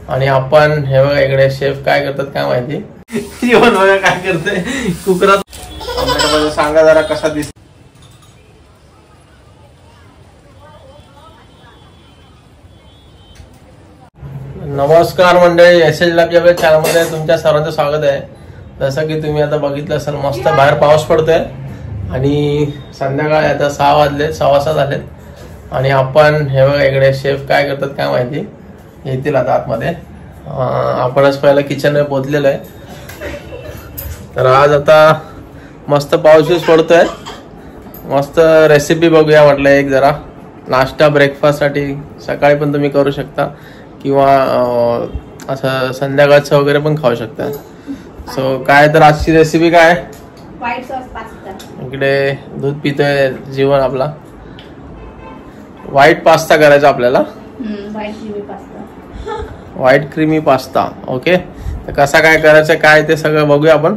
आणि आपण हे बघा इकडे शेफ काय करतात काय माहिती. जेवण बघा काय करते कुकरात. आमच्याकडे सांगा जरा कसा दिसतो. नमस्कार मंडळी, एसएल आपल्या चॅनलमध्ये तुमच्या सर्वांचं स्वागत आहे. जसं की तुम्ही आता बघितलं असाल मस्त बाहेर पाऊस पडतोय आणि संध्याकाळी आता 6 वाजले, 6:15 झालेत. आणि आपण हे बघा इकडे शेफ काय करतात काय माहिती. येतील आता आतमध्ये. आपणच पहिला किचनमध्ये पोहोचलेलो आहे. तर आज आता मस्त पाऊस पडतोय. मस्त रेसिपी बघूया म्हटलं एक जरा. नाश्ता ब्रेकफास्टसाठी सकाळी पण तुम्ही करू शकता किंवा असं संध्याकाळचं वगैरे पण खाऊ शकता. सो काय तर आजची रेसिपी काय. White sauce pasta. इकडे दूध पितोय जीवन आपला. व्हाईट पास्ता करायचा आपल्याला. White creamy pasta. ओके, तर कसा काय करायचं काय ते सगळं बघूया आपण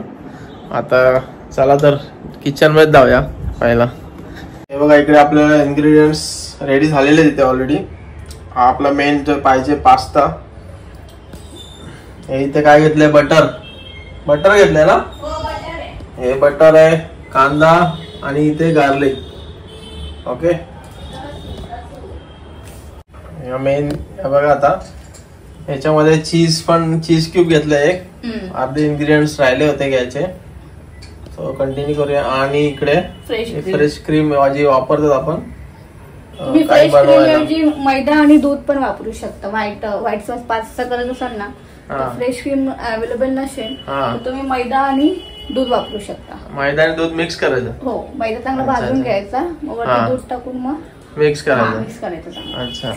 आता. चला तर किचन मध्ये जाऊया पहिला. हे बघा इकडे आपल्याला इन्ग्रेडियंट्स रेडी झालेले तिथे ऑलरेडी. आपला मेन जो पाहिजे पास्ता. हे इथे काय घेतलंय बटर घेतलंय ना. हे बटर आहे, कांदा आणि इथे गार्लिक. ओके, मेन बघा आता याच्यामध्ये चीज क्यूब घेतलंय एक. अर्धे इन्ग्रेडियंट्स राहिले होते घ्यायचे. सो कंटिन्यू करूया. आणि इकडे फ्रेश क्रीम जी वापरतात आपण. मैदा आणि दूध पण वापरू शकता. व्हाईट सॉस पास्ता करत असाल ना, फ्रेश क्रीम अवेलेबल नसेल तर तुम्ही मैदा आणि दूध वापरू शकता. मैदा आणि दूध मिक्स करायचं. हो, मैदा चांगला भाजून घ्यायचा, मग दूध टाकून मग मिक्स करायचं. अच्छा.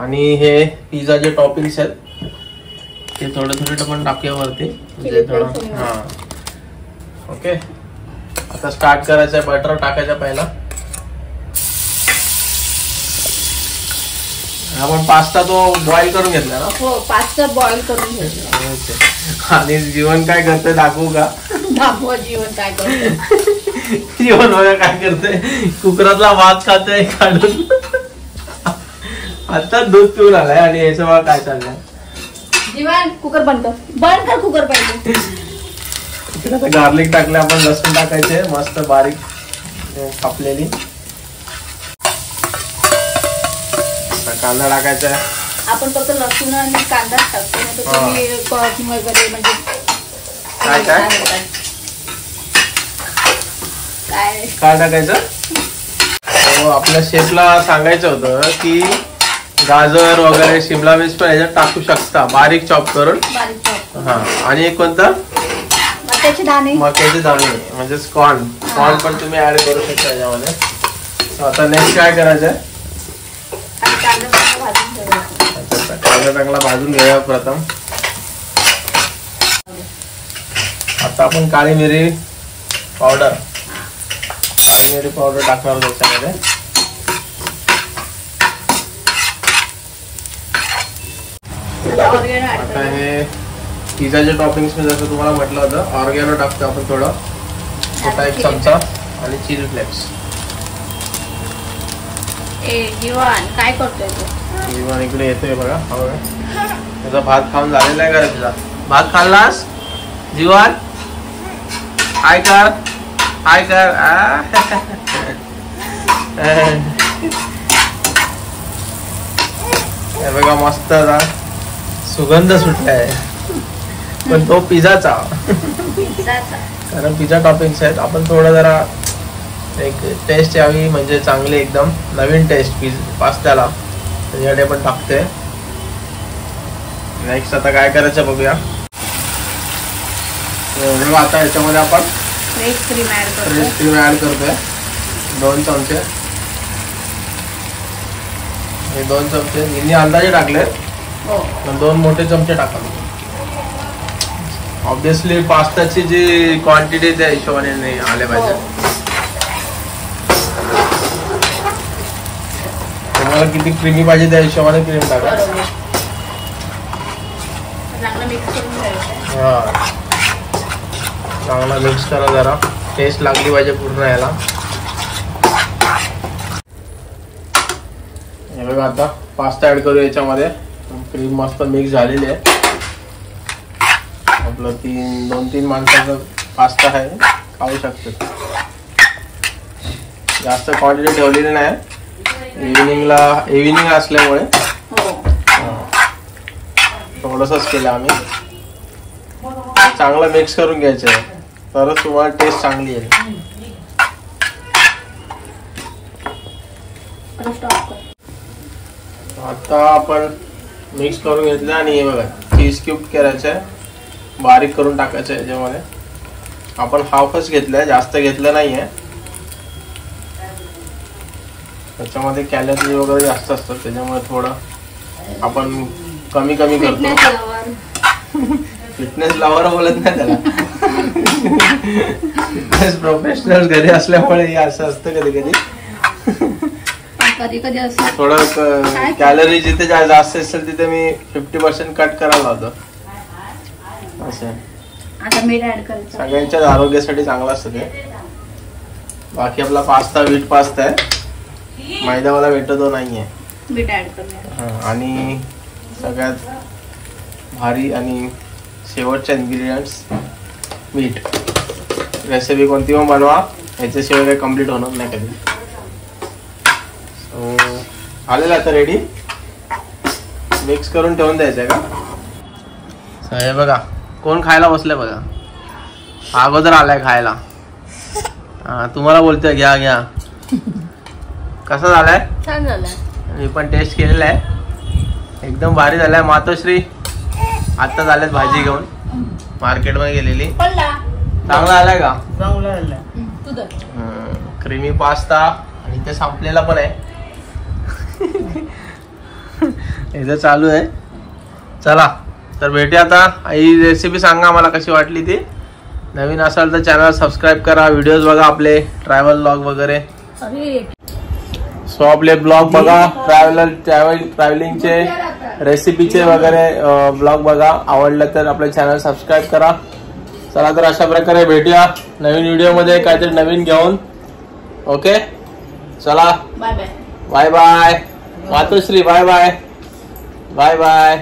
आणि हे पिझ्झाचे टॉपिंग्स आहेत ते थोडे पण टाकूया वरती. ओके, आता स्टार्ट करायचं आहे. बटर टाकायचं पहिला. आपण पास्ता तो बॉईल करून घेतला ना. हो, पास्ता बॉईल करून घेतला. आणि जीवन काय करतोय दाखवू का. दाखवा जीवन काय करतोय. जीवन बघा काय करतोय. कुकरातला भात खातोय काढून. आता दूध पिऊन आलाय आणि याचं बघा काय चाललंय. जीवन कुकर बंद कर कुकर पाहिजे. इकडे आता गार्लिक टाकले आपण. लसूण टाकायचे मस्त बारीक कापलेली. कांदा टाकायचा. आपण फक्त लसूण आणि कांदा टाकतो. तुम्ही वगैरे म्हणजे काय टाकायचं. आपल्या शेफला सांगायचं होतं की गाजर वगैरे शिमला मिर्च पण याच्यात टाकू शकता बारीक चॉप करून. हा, आणि एक कोणता मक्याचे दाणे म्हणजे कॉर्न पण तुम्ही ऍड करू शकता याच्यामध्ये. आता नेक्स्ट काय करायचंय. कांदा चांगला भाजून घेऊया प्रथम. आता आपण काळी मिरी पावडर टाकणार त्याच्यामध्ये. आता हे पिझ्झाचे टॉपिंग्स मध्ये जसं तुम्हाला म्हटलं होतं ऑर्गॅनो टाकतो आपण थोडं, छोटा 1 चमचा. आणि चिली फ्लेक्स. जीवन काय करतोय. जीवन इकडे येतोय बघा. त्याचा भात खाऊन झालेला आहे का तुझा. भात खाल्लास जीवन. हाय कर. हे बघा मस्त सुगंध सुटलाय. पण तो पिझ्झाचा. कारण पिझ्झा टॉपिंग्स आहेत. आपण थोडं जरा एक टेस्ट यावी म्हणजे चांगली एकदम नवीन टेस्ट पास्त्याला त्याच्याकडे पण टाकते. नेक्स्ट आता काय करायचं बघूया. आता याच्यामध्ये आपण फ्रेश क्रीम ऍड करतोय. 2 चमचे. हे 2 चमचे मी अंदाजे टाकले. 2 मोठे चमचे टाकले. ऑब्विसली पास्ताची जी क्वांटिटी त्या हिशोबाने आले पाहिजे. तुम्हाला किती क्रीमी पाहिजे त्या हिशोबाने क्रीम टाका. चांगला मिक्स करा. जरा टेस्ट लागली पाहिजे पूर्ण याला. हे बघा आता पास्ता ऍड करू याच्यामध्ये. क्रीम मस्त मिक्स झालेली आहे. आपलं 2-3 माणसाचं पास्ता आहे, खाऊ शकतात. जास्त क्वांटिटी ठेवलेली नाही, इव्हिनिंग असल्यामुळे थोडंसंच केलं आम्ही. चांगलं मिक्स करून घ्यायचं आहे, तरच तुम्हाला टेस्ट चांगली येईल. आता आपण मिक्स करून घेतलं आणि हे बघा चीज क्यूब करायचं आहे, बारीक करून टाकायचं आहे याच्यामध्ये. आपण हाफच घेतलंय, जास्त घेतलं नाहीये. त्याच्यामध्ये कॅलरी वगैरे जास्त असतात, त्याच्यामुळे थोडं आपण कमी करतो. फिटनेस लवर बोलत नाही त्याला, प्रोफेशनल घरी असल्यामुळे असं असतं कधी कधी असं थोडं कॅलरी जिथे जास्त असेल तिथे मी 50% कट करायला होतो. असं सगळ्यांच्याच आरोग्यासाठी चांगलं असतं ते. बाकी आपला पास्ता व्हीट पास्ता आहे, मैदावाला भेटतो नाहीये. आणि सगळ्यात भारी आणि शेवटचे इन्ग्रेडियंट्स मीठ. रेसिपी कोणती पण बनवा, ह्याच्याशिवाय काही कम्प्लीट होणार नाही कधी. आलेला आता रेडी, मिक्स करून ठेवून द्यायचं आहे का. हे बघा कोण खायला बसलंय बघा, अगोदर आलाय खायला. तुम्हाला बोलतोय घ्या. कसा झालाय? छान झालाय. मी पण टेस्ट केलेला आहे, एकदम भारी झालाय. मातोश्री आता झाल्यात भाजी घेऊन मार्केटमध्ये गेलेली. चांगला आलाय का? चांगला आलाय. क्रीमी पास्ता आणि ते संपलेला पण आहे. हे चालू आहे. चला तर भेटूया आता. ही रेसिपी सांगा मला कशी वाटली ती. नवीन असाल तर चॅनल सबस्क्राईब करा, व्हिडिओज बघा आपले ट्रॅव्हल ब्लॉग वगैरे. सो आपले ब्लॉग बघा, ट्रॅव्हलिंगचे रेसिपीचे वगैरे ब्लॉग बघा. आवडलं तर आपले चॅनल सबस्क्राईब करा. चला तर अशा प्रकारे भेटूया नवीन व्हिडिओमध्ये काहीतरी नवीन घेऊन. ओके चला बाय बाय. मातोश्री बाय बाय.